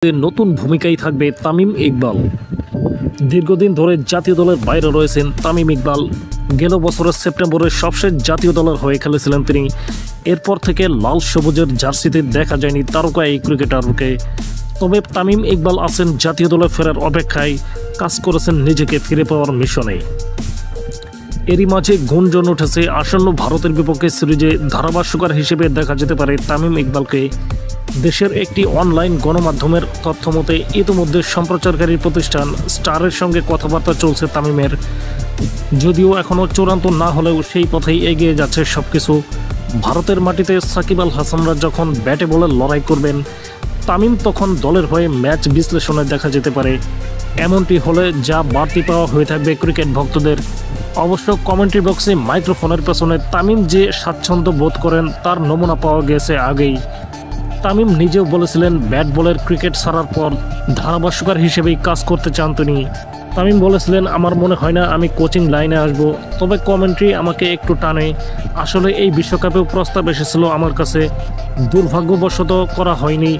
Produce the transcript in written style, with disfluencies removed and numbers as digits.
নতুন ভূমিকায় থাকবে তামিম ইকবাল। দীর্ঘদিন ধরে জাতীয় দলের বাইরে রয়েছেন তামিম ইকবাল। গেল বছরের সেপ্টেম্বরে সবশেষ জাতীয় দলের হয়ে খেলেছিলেন তিনি। এরপর থেকে লাল সবুজের জার্সিতে দেখা যায়নি তারকা এই ক্রিকেটারকে। তবে তামিম ইকবাল আছেন জাতীয় দলে ফেরার অপেক্ষায়, কাজ করেছেন নিজেকে ফিরে পাওয়ার মিশনে। এরই মাঝে গুঞ্জন উঠেছে আসন্ন ভারতের বিপক্ষে সিরিজে ধারাভাষ্যকার হিসেবে দেখা যেতে পারে তামিম ইকবালকে। দেশের একটি অনলাইন গণমাধ্যমের তথ্য মতে ইতিমধ্যে সম্প্রচারকারী প্রতিষ্ঠান স্টারের সঙ্গে কথাবার্তা চলছে তামিমের। যদিও এখনও চূড়ান্ত না হলেও সেই পথেই এগিয়ে যাচ্ছে সবকিছু। ভারতের মাটিতে সাকিব আল হাসানরা যখন ব্যাটে বলে লড়াই করবেন, তামিম তখন দলের হয়ে ম্যাচ বিশ্লেষণে দেখা যেতে পারে। এমনটি হলে যা বাড়তি পাওয়া হয়ে থাকবে ক্রিকেট ভক্তদের। অবশ্য কমেন্ট্রি বক্সে মাইক্রোফোনের পেছনে তামিম যে স্বাচ্ছন্দ্য বোধ করেন তার নমুনা পাওয়া গেছে আগেই। তামিম নিজেও বলেছিলেন ব্যাট বলের ক্রিকেট ছাড়ার পর ধারাভাষ্যকার হিসেবেই কাজ করতে চান তিনি। তামিম বলেছিলেন, আমার মনে হয় না আমি কোচিং লাইনে আসব, তবে কমেন্ট্রি আমাকে একটু টানে। আসলে এই বিশ্বকাপেও প্রস্তাব এসেছিল আমার কাছে, দুর্ভাগ্যবশত করা হয়নি।